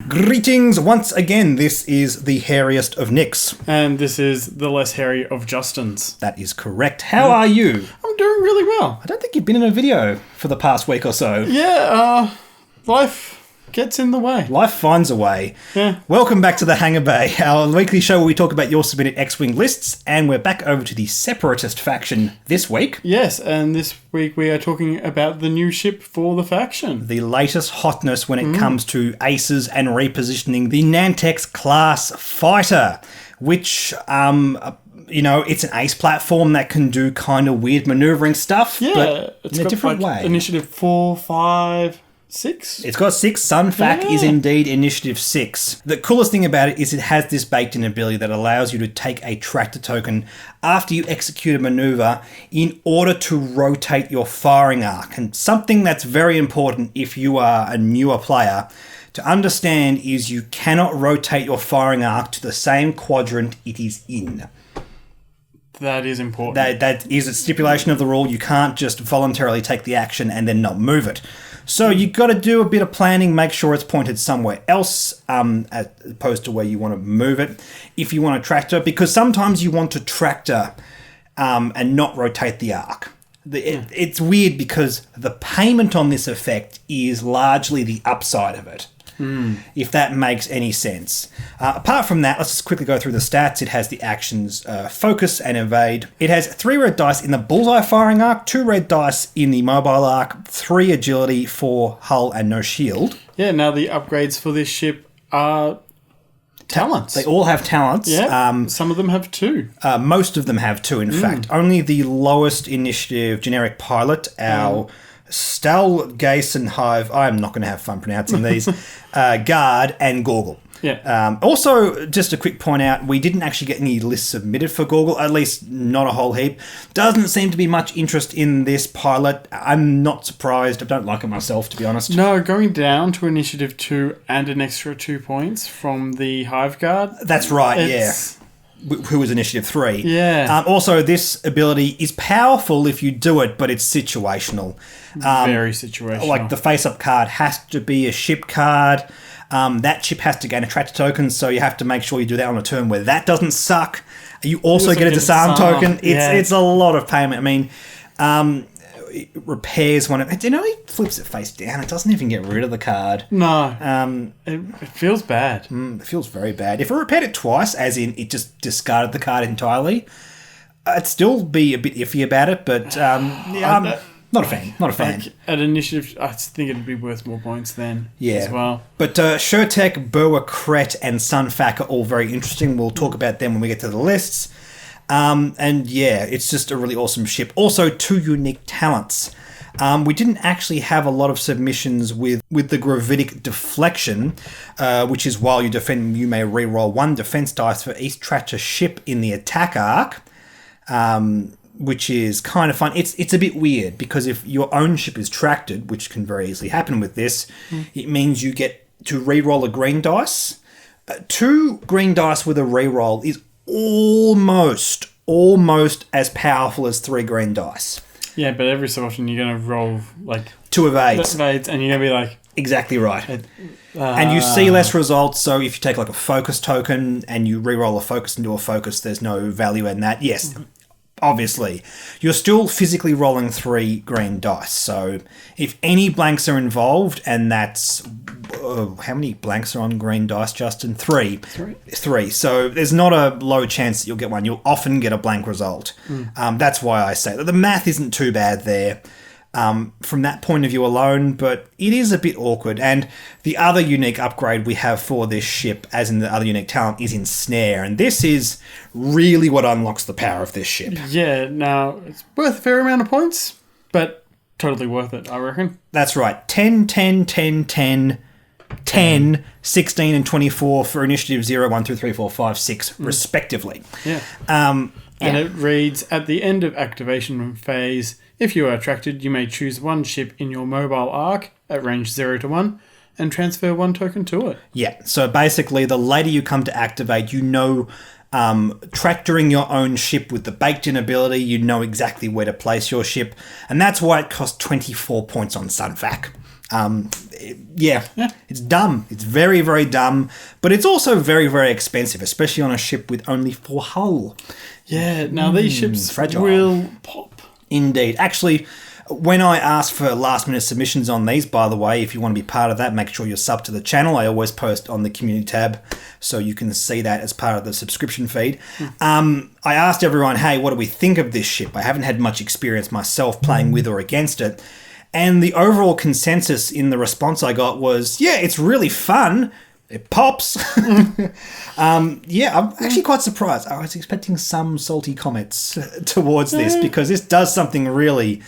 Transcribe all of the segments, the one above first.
Greetings once again. This is the hairiest of Nicks. And this is the less hairy of Justins. That is correct. How are you? I'm doing really well. I don't think you've been in a video for the past week or so. Yeah, life gets in the way. Life finds a way. Yeah. Welcome back to the Hangar Bay, our weekly show where we talk about your submitted X-Wing lists, and we're back over to the Separatist faction this week. Yes, and this week we are talking about the new ship for the faction. The latest hotness when it comes to aces and repositioning the NANTEX class fighter, which, it's an ace platform that can do kind of weird maneuvering stuff, but it's in a got different way. Initiative 4, 5, 6? It's got 6. Sunfac is indeed Initiative 6. The coolest thing about it is it has this baked-in ability that allows you to take a tractor token after you execute a maneuver in order to rotate your firing arc. And something that's very important if you are a newer player to understand is you cannot rotate your firing arc to the same quadrant it is in. That is important. That is a stipulation of the rule. You can't just voluntarily take the action and then not move it. So you've got to do a bit of planning, make sure it's pointed somewhere else as opposed to where you want to move it if you want to tractor, because sometimes you want to tractor and not rotate the arc. It's weird because the payment on this effect is largely the upside of it. If that makes any sense. Apart from that, let's just quickly go through the stats. It has the actions Focus and Evade. It has 3 red dice in the Bullseye firing arc, 2 red dice in the Mobile arc, 3 agility, 4 hull, and no shield. Yeah, now the upgrades for this ship are talents. They all have talents. Yeah, some of them have 2. Most of them have 2, in fact. Only the lowest initiative generic pilot, our Stalgason Hive, I'm not going to have fun pronouncing these, Guard and Gorgle. Yeah. Also, just a quick point out, we didn't actually get any lists submitted for Gorgle, at least not a whole heap. Doesn't seem to be much interest in this pilot. I'm not surprised. I don't like it myself, to be honest. No, going down to Initiative 2 and an extra 2 points from the Hive Guard. That's right, who was Initiative 3. Yeah. Also, this ability is powerful if you do it, but it's situational. Very situational. Like the face-up card has to be a ship card. That ship has to gain a tractor token, so you have to make sure you do that on a turn where that doesn't suck. You also get a disarm token. It's a lot of payment. I mean, it repairs one of... he flips it face down. It doesn't even get rid of the card. No. It feels bad. It feels very bad. If it repaired it twice, as in it just discarded the card entirely, I'd still be a bit iffy about it, but I'm not a fan. Not a fan. Like, at Initiative, I think it'd be worth more points then as well. But Shurtek, Burwa, Kret, and Sunfac are all very interesting. We'll talk about them when we get to the lists. It's just a really awesome ship. Also, 2 unique talents. We didn't actually have a lot of submissions with the Gravitic Deflection, which is while you defend, you may reroll 1 defense dice for each tractor ship in the attack arc, which is kind of fun. It's a bit weird because if your own ship is tracted, which can very easily happen with this, it means you get to reroll a green dice. 2 green dice with a reroll is almost as powerful as 3 green dice. Yeah, but every so often you're going to roll, 2 evades. And you're going to be like... Exactly right. And you see less results, so if you take a focus token and you reroll a focus into a focus, there's no value in that. Yes, obviously. You're still physically rolling 3 green dice, so if any blanks are involved, and that's... how many blanks are on green dice, Justin? 3. 3. So there's not a low chance that you'll get one. You'll often get a blank result. That's why I say that the math isn't too bad there from that point of view alone, but it is a bit awkward. And the other unique upgrade we have for this ship, as in the other unique talent, is Insnare. And this is really what unlocks the power of this ship. Yeah, now, it's worth a fair amount of points, but totally worth it, I reckon. That's right. 10, 10, 10, 10... 10, 16, and 24 for Initiative 0, 1, 2, 3, 4, 5, 6, respectively. Yeah. And it reads, at the end of activation phase, if you are attracted, you may choose 1 ship in your mobile arc at range 0 to 1 and transfer 1 token to it. Yeah, so basically the later you come to activate, tractoring your own ship with the baked-in ability, you know exactly where to place your ship, and that's why it costs 24 points on Sunfac. It's dumb. It's very, very dumb, but it's also very, very expensive, especially on a ship with only 4 hull. Yeah, now these ships fragile. will pop. Indeed. Actually, when I ask for last-minute submissions on these, by the way, if you want to be part of that, make sure you're sub to the channel. I always post on the community tab, so you can see that as part of the subscription feed. I asked everyone, hey, what do we think of this ship? I haven't had much experience myself playing with or against it. And the overall consensus in the response I got was, yeah, it's really fun. It pops. I'm actually quite surprised. I was expecting some salty comments towards this because this does something really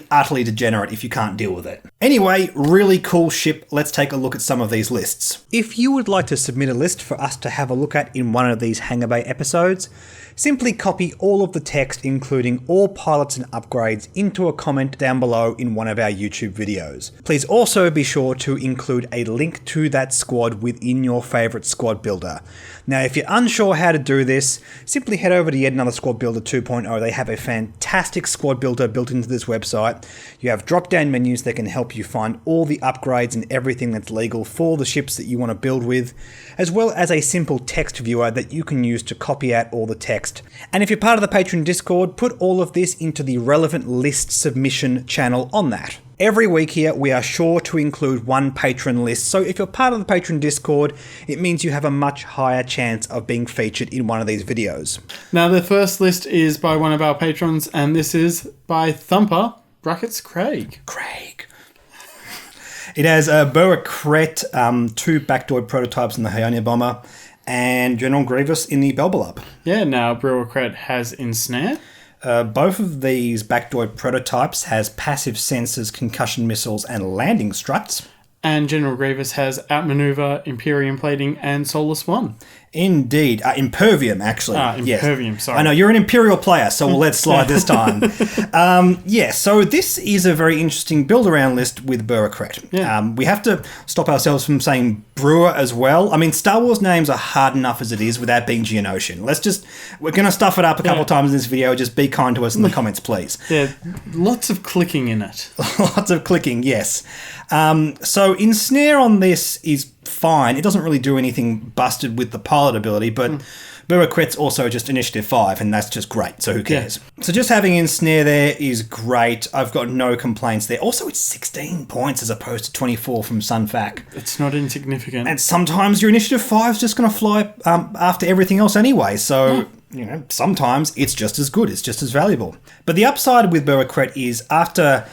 utterly degenerate if you can't deal with it. Anyway, really cool ship. Let's take a look at some of these lists. If you would like to submit a list for us to have a look at in one of these Hangar Bay episodes, simply copy all of the text, including all pilots and upgrades, into a comment down below in one of our YouTube videos. Please also be sure to include a link to that squad within your favourite squad builder. Now, if you're unsure how to do this, simply head over to Yet Another Squad Builder 2.0. They have a fantastic squad builder built into this website. You have drop-down menus that can help you find all the upgrades and everything that's legal for the ships that you want to build with, as well as a simple text viewer that you can use to copy out all the text. And if you're part of the Patreon Discord, put all of this into the relevant list submission channel on that. Every week here, we are sure to include one patron list, so if you're part of the Patreon Discord, it means you have a much higher chance of being featured in one of these videos. Now, the first list is by one of our patrons, and this is by Thumper, brackets Craig. It has a Boa Kret, 2 backdoor prototypes in the Hyonia bomber, and General Grievous in the Belbelub. Yeah, now Boa Kret has Insnare. Both of these backdoor prototypes has passive sensors, concussion missiles, and landing struts. And General Grievous has Outmaneuver, Imperium Plating, and Solus 1. Indeed. Impervium, actually. Impervium, yes. sorry. I know, you're an Imperial player, so we'll let slide this time. So this is a very interesting build-around list with Boa Kret. Yeah. We have to stop ourselves from saying Brewer as well. I mean, Star Wars names are hard enough as it is without being Geonosian. We're going to stuff it up a couple of times in this video. Just be kind to us in the comments, please. Yeah, lots of clicking in it. Lots of clicking, yes. So Insnare on this is fine. It doesn't really do anything busted with the pilot ability, but Boa Kret's also just Initiative 5, and that's just great, so who cares? Yeah. So just having Insnare there is great. I've got no complaints there. Also, it's 16 points as opposed to 24 from Sunfac. It's not insignificant. And sometimes your Initiative 5 is just going to fly after everything else anyway, so... You know, sometimes it's just as good, it's just as valuable. But the upside with Boa Kret is after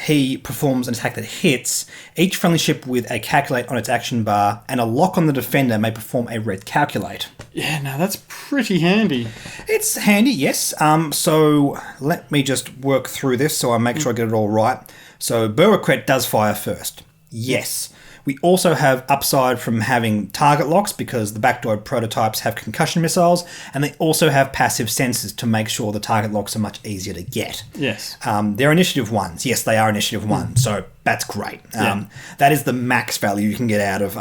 he performs an attack that hits, each friendly ship with a calculate on its action bar and a lock on the defender may perform a red calculate. Yeah, now that's pretty handy. It's handy, yes. So let me just work through this so I make sure I get it all right. So Boa Kret does fire first. Yes. We also have upside from having target locks because the backdoor prototypes have concussion missiles, and they also have passive sensors to make sure the target locks are much easier to get. Yes. They're Initiative 1s. Yes, they are Initiative 1, so that's great. That is the max value you can get out of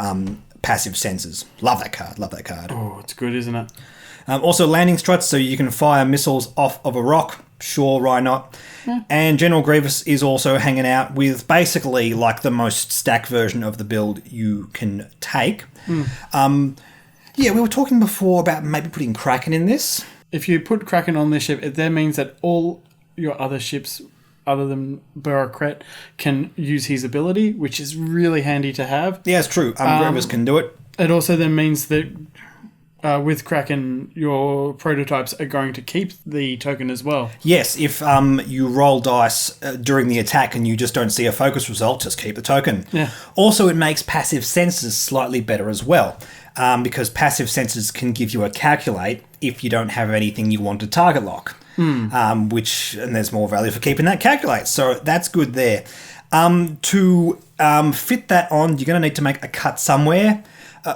passive sensors. Love that card. Oh, it's good, isn't it? Also landing struts, so you can fire missiles off of a rock. Sure, why not? Yeah. And General Grievous is also hanging out with basically like the most stacked version of the build you can take. We were talking before about maybe putting Kraken in this. If you put Kraken on this ship, it then means that all your other ships other than Boa Kret can use his ability, which is really handy to have. Yeah, it's true. Grievous can do it. It also then means that with Kraken, your prototypes are going to keep the token as well. Yes, if you roll dice during the attack and you just don't see a focus result, just keep the token. Yeah. Also, it makes passive sensors slightly better as well, because passive sensors can give you a calculate if you don't have anything you want to target lock, and there's more value for keeping that calculate. So that's good there. To fit that on, you're going to need to make a cut somewhere.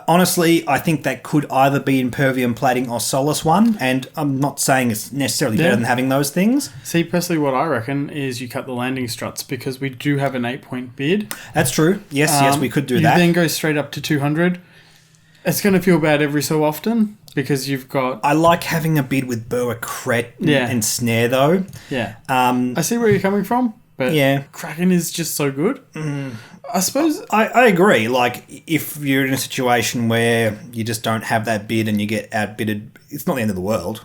Honestly, I think that could either be Impervium Plating or Solus 1, and I'm not saying it's necessarily better than having those things. See, personally, what I reckon is you cut the landing struts, because we do have an 8-point bid. That's true. Yes, we could do that. You then go straight up to 200. It's going to feel bad every so often, because you've got... I like having a bid with Boa Kret and Snare, though. Yeah. I see where you're coming from. But Yeah. Kraken is just so good. I suppose... I agree. Like, if you're in a situation where you just don't have that bid and you get outbidded, it's not the end of the world.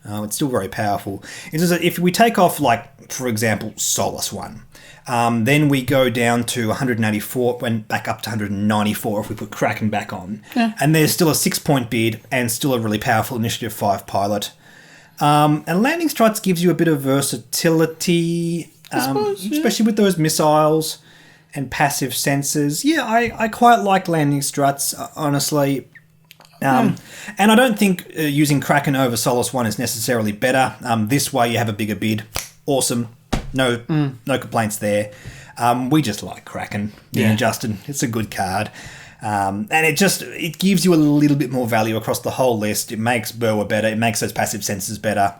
It's still very powerful. It's just that if we take off, like, for example, Solus 1, then we go down to 184, went back up to 194 if we put Kraken back on. Yeah. And there's still a 6-point bid and still a really powerful Initiative 5 pilot. And Landing Struts gives you a bit of versatility, especially with those missiles and passive sensors. Yeah, I quite like Landing Struts, honestly. And I don't think using Kraken over Solus 1 is necessarily better. This way you have a bigger bid. Awesome. No complaints there. We just like Kraken, me and Justin. It's a good card. And it gives you a little bit more value across the whole list. It makes Burwa better. It makes those passive sensors better.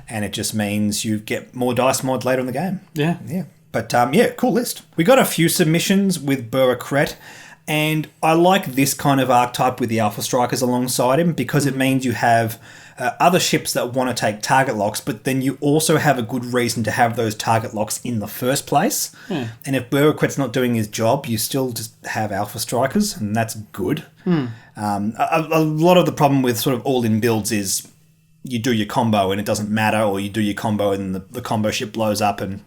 And it just means you get more dice mod later in the game. Yeah. Yeah. But, cool list. We got a few submissions with Burwa Kret. And I like this kind of archetype with the Alpha Strikers alongside him because it means you have other ships that want to take target locks, but then you also have a good reason to have those target locks in the first place. And if Burwa-Kret's not doing his job, you still just have Alpha Strikers, and that's good. A lot of the problem with sort of all-in builds is you do your combo and it doesn't matter, or you do your combo and the combo ship blows up, and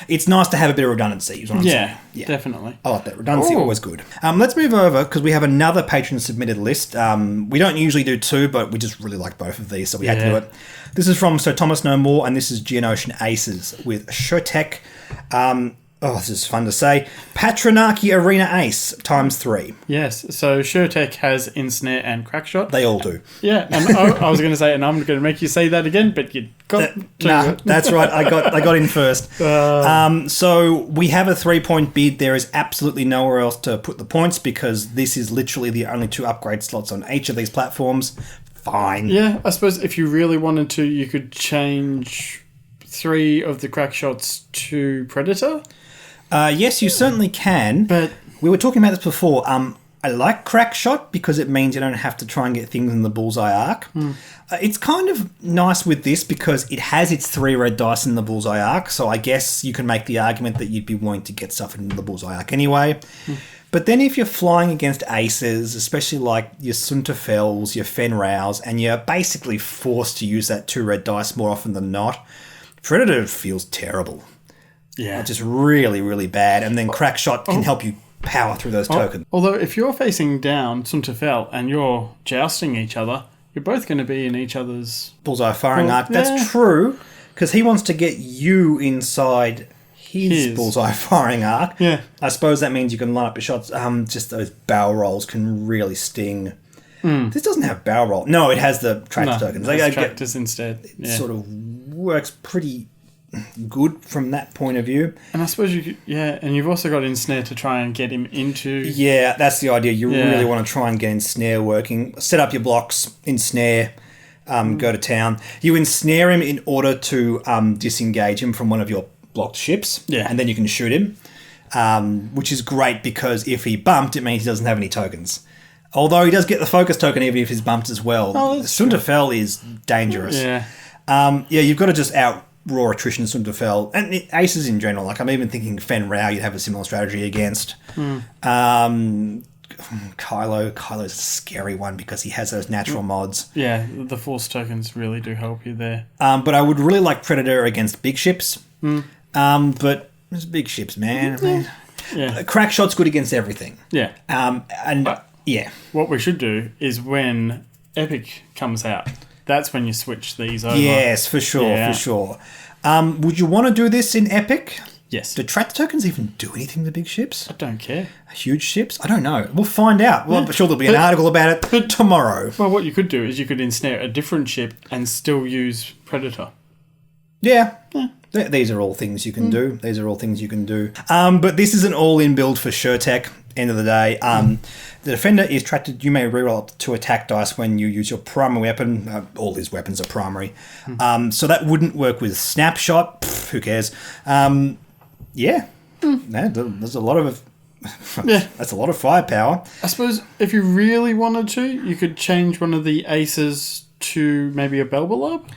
it's nice to have a bit of redundancy, is what I'm saying. Yeah, definitely. I like that. Redundancy, always good. Let's move over, because we have another patron-submitted list. We don't usually do two, but we just really like both of these, so we had to do it. This is from Sir Thomas No More, and this is Geonosian Aces with Shotek. This is fun to say. Patronarchy Arena Ace ×3. Yes, so Shotek has Insnare and Crackshot. They all do. Yeah, and I was going to say, and I'm going to make you say that again, but you got to. That's right. I got in first. So we have a 3-point bid. There is absolutely nowhere else to put the points because this is literally the only 2 upgrade slots on each of these platforms. Fine. Yeah, I suppose if you really wanted to, you could change 3 of the Crackshots to Predator. Yes, you certainly can. But we were talking about this before. I like Crackshot because it means you don't have to try and get things in the bullseye arc. It's kind of nice with this because it has its 3 red dice in the bullseye arc, so I guess you can make the argument that you'd be wanting to get stuff in the bullseye arc anyway. But then if you're flying against aces, especially like your Sunterfells, your Fenrows, and you're basically forced to use that 2 red dice more often than not, Predator feels terrible. Yeah. Just really, really bad. And then Crackshot can help you power through those tokens. Although if you're facing down Sunterfell and you're jousting each other, you're both going to be in each other's... bullseye firing arc. That's true, because he wants to get you inside his bullseye firing arc. Yeah. I suppose that means you can line up your shots. Just those barrel rolls can really sting. This doesn't have barrel roll. No, it has the tractor tokens. It has tractors instead. It sort of works pretty good from that point of view. And I suppose you could, and you've also got Insnare to try and get him into... Yeah, that's the idea. You really want to try and get Insnare working. Set up your blocks, Insnare, go to town. You ensnare him in order to disengage him from one of your blocked ships, and then you can shoot him, which is great because if he bumped, it means he doesn't have any tokens. Although he does get the focus token even if he's bumped as well. Sunterfell is dangerous. You've got to just raw attrition Sunterfell and aces in general. Like I'm even thinking Fen Rao you'd have a similar strategy against. Kylo's a scary one because he has those natural mods. Yeah, the force tokens really do help you there. But I would really like Predator against big ships. But it's big ships, man. Crackshot's good against everything. What we should do is when Epic comes out, that's when you switch these over. Yes, for sure. Would you want to do this in Epic? Yes. Do tractor tokens even do anything to big ships? I don't care. Huge ships? I don't know. We'll find out. Well, I'm sure there'll be an article about it tomorrow. Well, what you could do is you could ensnare a different ship and still use Predator. Yeah. These are all things you can do. But this is an all-in build for Shotek. End of the day. The defender is tracted. You may reroll up to 2 attack dice when you use your primary weapon. All his weapons are primary. So that wouldn't work with Snapshot. Pff, who cares? There's a lot of... That's a lot of firepower. I suppose if you really wanted to, you could change one of the aces to maybe a Belbalab.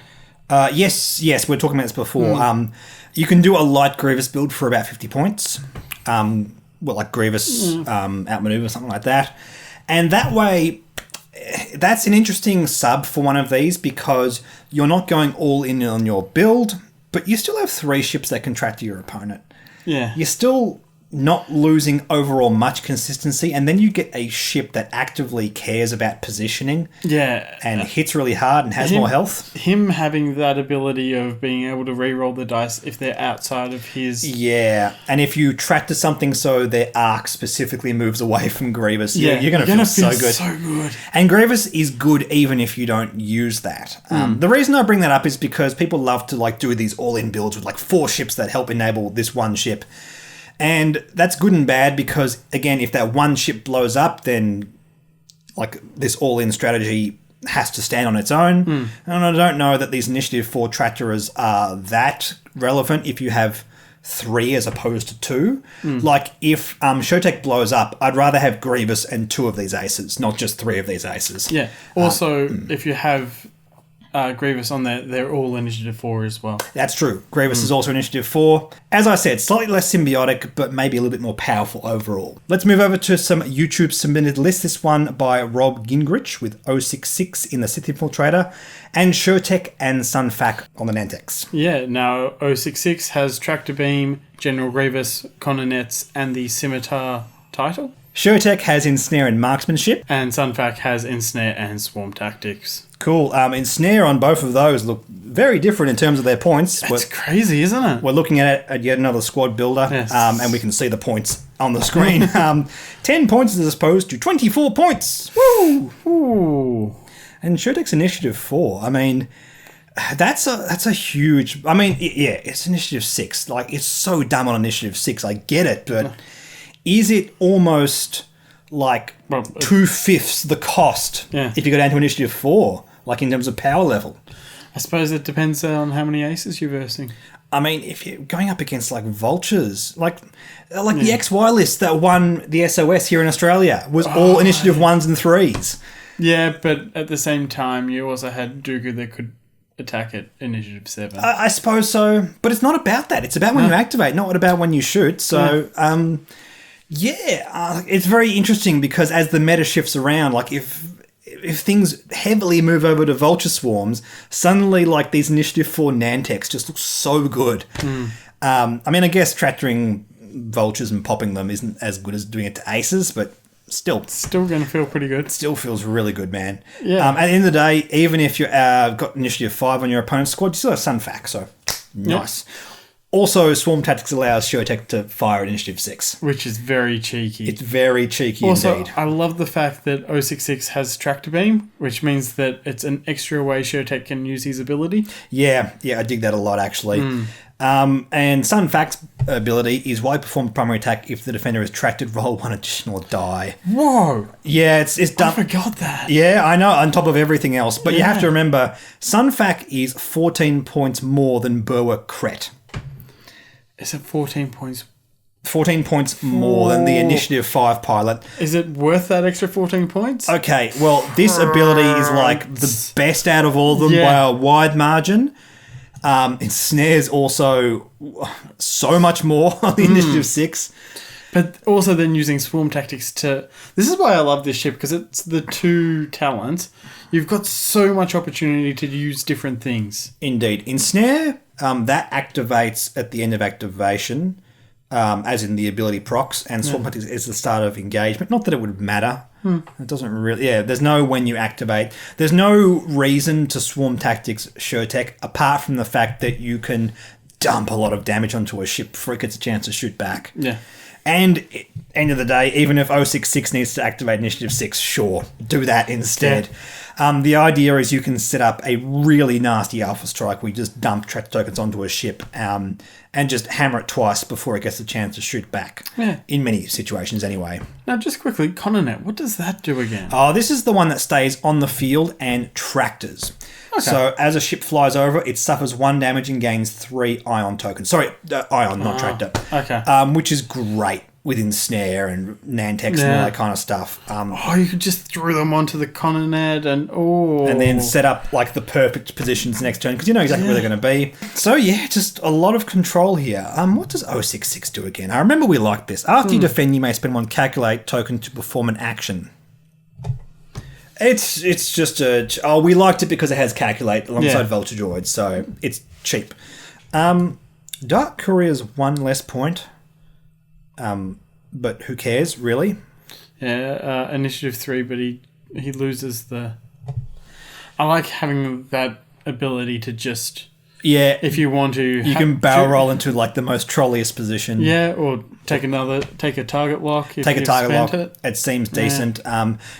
Yes, we were talking about this before. You can do a light Grievous build for about 50 points. Like Grievous outmaneuver, something like that. And that way, that's an interesting sub for one of these because you're not going all in on your build, but you still have 3 ships that can track to your opponent. Yeah. You're still not losing overall much consistency, and then you get a ship that actively cares about positioning. Yeah. And hits really hard and has more health. Him having that ability of being able to re-roll the dice if they're outside of his... Yeah, and if you track to something so their arc specifically moves away from Grievous, you're going to feel so good. So good. And Grievous is good even if you don't use that. The reason I bring that up is because people love to do these all-in builds with 4 ships that help enable this one ship. And that's good and bad because, again, if that one ship blows up, then this all-in strategy has to stand on its own. And I don't know that these Initiative 4 Tractorers are that relevant if you have 3 as opposed to 2. If Showtech blows up, I'd rather have Grievous and 2 of these aces, not just 3 of these aces. Yeah. Also, if you have... Grievous on there, they're all Initiative 4 as well. That's true. Grievous is also Initiative 4. As I said, slightly less symbiotic, but maybe a little bit more powerful overall. Let's move over to some YouTube submitted lists. This one by Rob Gingrich with 066 in the Sith Infiltrator, and Shurtek and Sunfac on the Nantex. Yeah, now 066 has Tractor Beam, General Grievous, Cononets, and the Scimitar title. Shurtek has Insnare and Marksmanship. And Sunfac has Insnare and Swarm Tactics. Cool. Insnare on both of those look very different in terms of their points. That's crazy, isn't it? We're looking at yet another squad builder, yes. And we can see the points on the screen. 10 points as opposed to 24 points. Woo! Ooh. And Shurtek's Initiative 4. I mean, that's a huge... I mean, yeah, it's Initiative 6. It's so dumb on Initiative 6. I get it, but is it almost... 2/5 the cost if you go down to Initiative 4, in terms of power level. I suppose it depends on how many aces you're versing. I mean, if you're going up against vultures, the XY list that won the SOS here in Australia was all Initiative 1s and 3s. Yeah, but at the same time, you also had Dooku that could attack at Initiative 7. I suppose so, but it's not about that. It's about when you activate, not about when you shoot. So, it's very interesting because as the meta shifts around, if things heavily move over to Vulture Swarms, suddenly these Initiative 4 Nantex just look so good. I mean, I guess tractoring Vultures and popping them isn't as good as doing it to aces, but still going to feel pretty good. Still feels really good, man. Yeah. At the end of the day, even if you've got Initiative 5 on your opponent's squad, you still have Sunfac, so nice. Yep. Also, Swarm Tactics allows Showtech to fire at Initiative 6. Which is very cheeky. It's very cheeky also, indeed. I love the fact that 066 has Tractor Beam, which means that it's an extra way Showtech can use his ability. Yeah, I dig that a lot, actually. And Sunfac's ability is while you perform primary attack, if the defender is tracted, roll 1 additional die. Whoa! Yeah, it's done. I forgot that. Yeah, I know, on top of everything else. But you have to remember, Sunfac is 14 points more than Berwick Kret. Is it 14 points? 14 points more than the Initiative 5 pilot. Is it worth that extra 14 points? Okay, well, this ability is the best out of all of them by a wide margin. Insnare's also so much more on the Initiative 6. But also then using Swarm Tactics to... This is why I love this ship, because it's the 2 talents. You've got so much opportunity to use different things. Indeed. Insnare, that activates at the end of activation, as in the ability procs, and Swarm Tactics is the start of engagement. Not that it would matter. It doesn't really... Yeah, there's no when you activate. There's no reason to Swarm Tactics Showtech, apart from the fact that you can dump a lot of damage onto a ship before it gets a chance to shoot back. Yeah. And end of the day, even if 066 needs to activate Initiative 6, sure, do that instead. The idea is you can set up a really nasty Alpha Strike where you just dump tractor tokens onto a ship and just hammer it twice before it gets a chance to shoot back. Yeah. In many situations anyway. Now, just quickly, Cononet, what does that do again? Oh, this is the one that stays on the field and tractors. Okay. So as a ship flies over, it suffers 1 damage and gains 3 ion tokens. Sorry, ion, not tractor. Okay. Which is great. with Insnare and NANTEX and all that kind of stuff. You could just throw them onto the Coronet and then set up like the perfect positions next turn because you know exactly where they're going to be. So yeah, just a lot of control here. What does 066 do again? I remember we liked this. After you defend, you may spend 1 calculate token to perform an action. It's just we liked it because it has calculate alongside Vulture Droids, so it's cheap. Dark Courier's 1 less point. But who cares, really? Yeah, initiative 3, but he loses the... I like having that ability to just... Yeah. If you want to... You can barrel roll into, like, the most trolliest position. Yeah, or take a target lock. Take a target lock. It seems decent.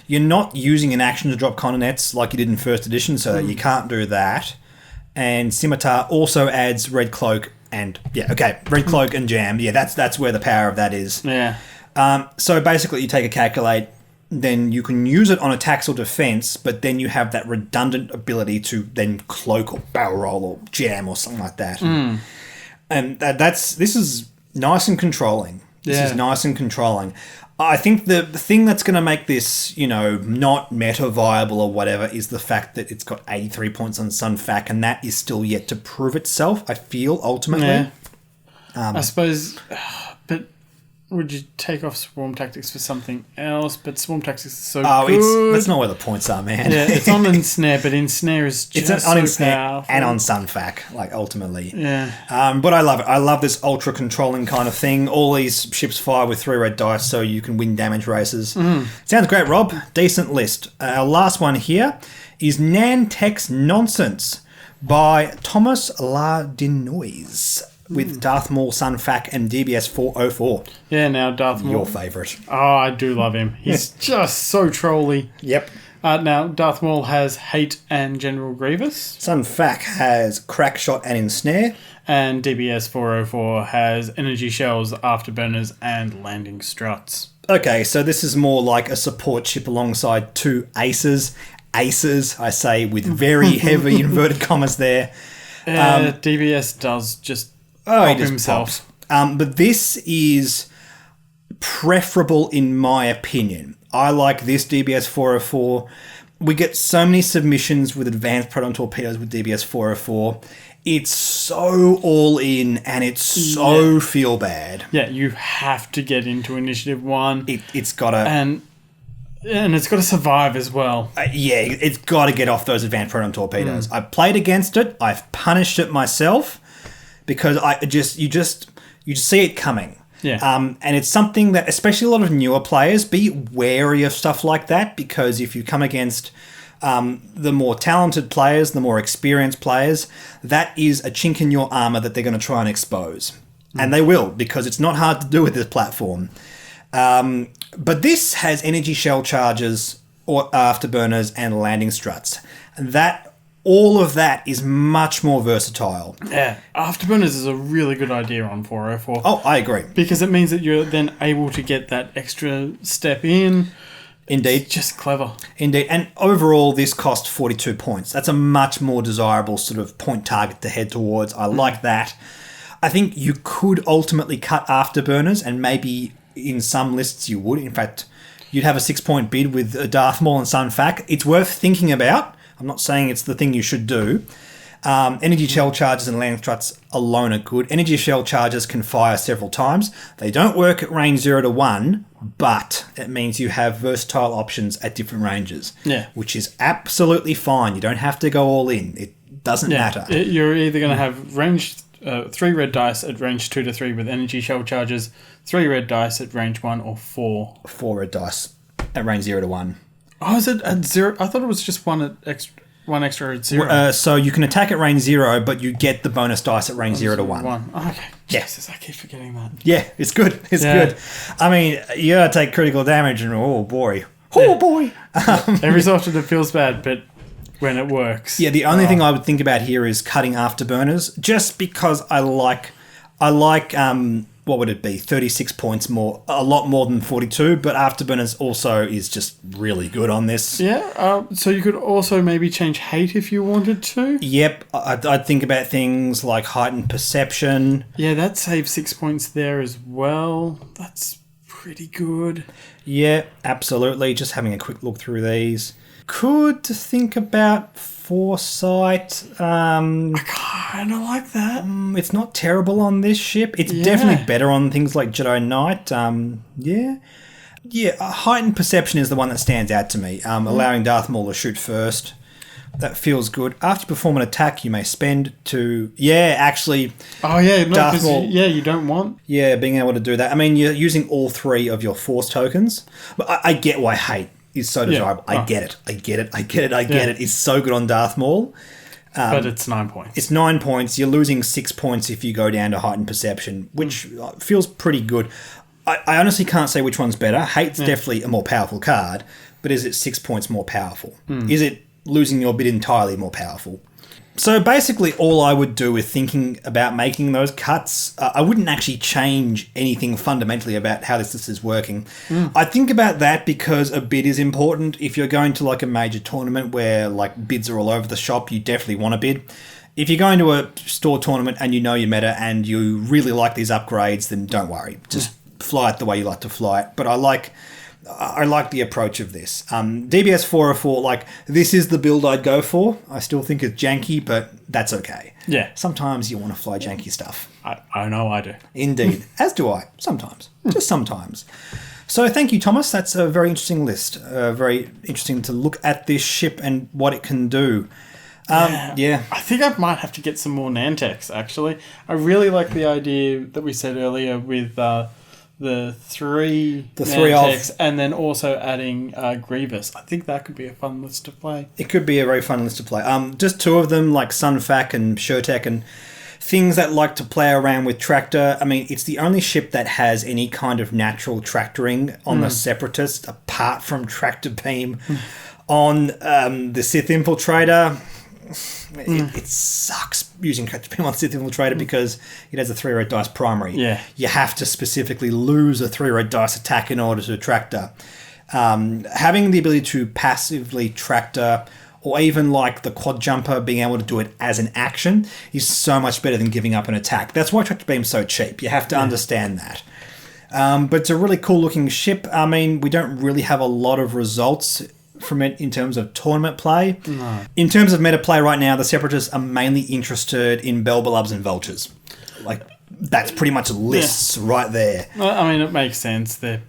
You're not using an action to drop Cononets like you did in first edition, so you can't do that. And Scimitar also adds Red Cloak and... Yeah, okay, Red Cloak and Jam. Yeah, that's where the power of that is. Yeah. So basically you take a calculate, then you can use it on attacks or defense, but then you have that redundant ability to then cloak or barrel roll or jam or something like that. And this is nice and controlling. This is nice and controlling. I think the thing that's going to make this, not meta viable or whatever is the fact that it's got 83 points on Sunfac, and that is still yet to prove itself, I feel, ultimately. Yeah. I suppose... But would you take off Swarm Tactics for something else? But Swarm Tactics is so good. That's not where the points are, man. Yeah, it's on Insnare, but Insnare is just on Insnare powerful. And on Sunfac, like, ultimately. Yeah. But I love it. I love this ultra controlling kind of thing. All these ships fire with 3 red dice so you can win damage races. Sounds great, Rob. Decent list. Our last one here is Nantex Nonsense by Thomas Lardinois. With Darth Maul, Sunfac, and DBS 404. Yeah, now Darth Maul. Your favourite. Oh, I do love him. He's just so trolly. Yep. Now, Darth Maul has Hate and General Grievous. Sunfac has Crackshot and Insnare. And DBS 404 has Energy Shells, Afterburners, and Landing Struts. Okay, so this is more like a support ship alongside 2 aces. Aces, I say, with very heavy inverted commas there. DBS does just... he just himself. But this is preferable in my opinion. I like this DBS 404. We get so many submissions with advanced proton torpedoes with DBS 404. It's so all in and it's so feel bad. Yeah, you have to get into Initiative 1. It's got to... And it's got to survive as well. It's got to get off those advanced proton torpedoes. I played against it. I've punished it myself. Because you just see it coming. Yeah. And it's something that, especially a lot of newer players, be wary of stuff like that, because if you come against the more talented players, the more experienced players, that is a chink in your armour that they're going to try and expose. And they will, because it's not hard to do with this platform. But this has energy shell charges, or afterburners, and landing struts. All of that is much more versatile. Yeah, Afterburners is a really good idea on 404. Oh, I agree. Because it means that you're then able to get that extra step in. Indeed. It's just clever. Indeed. And overall, this cost 42 points. That's a much more desirable sort of point target to head towards. I like that. I think you could ultimately cut Afterburners, and maybe in some lists you would. In fact, you'd have a 6-point bid with Darth Maul and Sunfac. It's worth thinking about. I'm not saying it's the thing you should do. Energy shell charges and land struts alone are good. Energy shell charges can fire several times. They don't work at range 0 to 1, but it means you have versatile options at different ranges. Yeah. Which is absolutely fine. You don't have to go all in. It doesn't matter. You're either going to have range 3 red dice at range 2 to 3 with energy shell charges, 3 red dice at range 1, or 4. 4 red dice at range 0 to 1. Oh, is it at 0? I thought it was just one extra at 0. So you can attack at range 0, but you get the bonus dice at range 0 to 1. Oh, okay. Jesus, I keep forgetting that. Yeah, it's good. It's good. I mean, you gotta take critical damage, and oh boy. Every so often it feels bad, but when it works. Yeah, the only thing I would think about here is cutting afterburners, just because I like what would it be, 36 points more, a lot more than 42, but Afterburners also is just really good on this. Yeah, so you could also maybe change Hate if you wanted to. Yep, I'd think about things like Heightened Perception. Yeah, that saves 6 points there as well. That's pretty good. Yeah, absolutely. Just having a quick look through these. Could think about Foresight. I kind of like that. It's not terrible on this ship. It's definitely better on things like Jedi Knight. Yeah, heightened perception is the one that stands out to me. Allowing Darth Maul to shoot first. That feels good. After you perform an attack, you may spend to... Yeah, actually... Oh, yeah. No, Darth Maul, you don't want... Yeah, being able to do that. I mean, you're using all 3 of your Force tokens. But I get why hate is so desirable. I get it. It's so good on Darth Maul. But it's 9 points. It's 9 points. You're losing 6 points if you go down to heightened perception, which feels pretty good. I honestly can't say which one's better. Hate's definitely a more powerful card, but is it 6 points more powerful? Is it losing your bid entirely more powerful? So basically all I would do with thinking about making those cuts, I wouldn't actually change anything fundamentally about how this list is working. I think about that because a bid is important. If you're going to like a major tournament where like bids are all over the shop, you definitely want a bid. If you're going to a store tournament and you know your meta and you really like these upgrades, then don't worry. Just fly it the way you like to fly it. But I like the approach of this. DBS 404, like, this is the build I'd go for. I still think it's janky, but that's okay. Yeah. Sometimes you want to fly janky stuff. I know I do. Indeed. As do I. Sometimes. Just sometimes. So thank you, Thomas. That's a very interesting list. Very interesting to look at this ship and what it can do. Yeah. I think I might have to get some more Nantex, actually. I really like the idea that we said earlier with... the three Nantex, and then also adding Grievous. I think that could be a fun list to play. It could be a very fun list to play. Just 2 of them, like Sunfac and Shurtek, and things that like to play around with Tractor. I mean, it's the only ship that has any kind of natural tractoring on the Separatist, apart from Tractor Beam. On the Sith Infiltrator... It sucks using Tractor Beam on Sith Infiltrator because it has a 3-red dice primary. Yeah. You have to specifically lose a 3-red dice attack in order to Tractor. Having the ability to passively Tractor, or even like the Quad Jumper, being able to do it as an action, is so much better than giving up an attack. That's why Tractor Beam's so cheap. You have to understand that. But it's a really cool looking ship. I mean, we don't really have a lot of results from it in terms of tournament play. No. In terms of meta play right now, the Separatists are mainly interested in Belbelubs and Vultures. Like, that's pretty much lists right there. Well, I mean, it makes sense. They're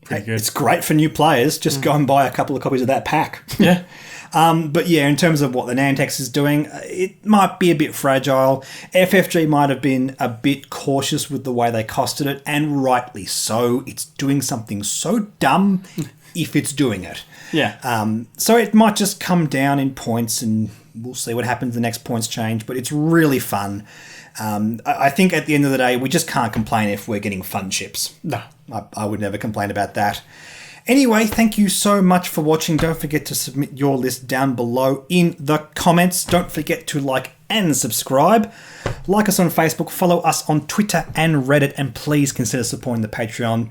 pretty good. It's great for new players. Just go and buy a couple of copies of that pack. Yeah. But yeah, in terms of what the Nantex is doing, it might be a bit fragile. FFG might have been a bit cautious with the way they costed it, and rightly so. It's doing something so dumb if it's doing it. Yeah. So it might just come down in points, and we'll see what happens the next points change, but it's really fun. I think at the end of the day, we just can't complain if we're getting fun ships. No. I would never complain about that. Anyway, thank you so much for watching. Don't forget to submit your list down below in the comments. Don't forget to like and subscribe. Like us on Facebook, follow us on Twitter and Reddit, and please consider supporting the Patreon.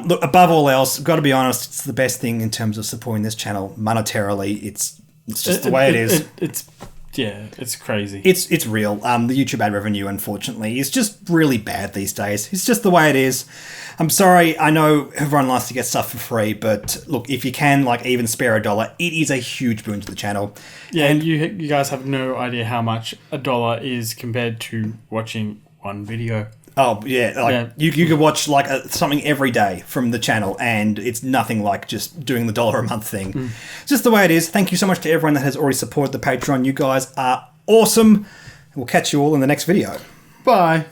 Look, above all else, got to be honest, it's the best thing in terms of supporting this channel monetarily. It's just the way it is. It's crazy. It's real. The YouTube ad revenue, unfortunately, is just really bad these days. It's just the way it is. I'm sorry. I know everyone likes to get stuff for free, but look, if you can, like, even spare $1, it is a huge boon to the channel. Yeah, and you guys have no idea how much $1 is compared to watching one video. Oh, yeah. You could watch like something every day from the channel, and it's nothing like just doing the $1 a month thing. It's just the way it is. Thank you so much to everyone that has already supported the Patreon. You guys are awesome. We'll catch you all in the next video. Bye.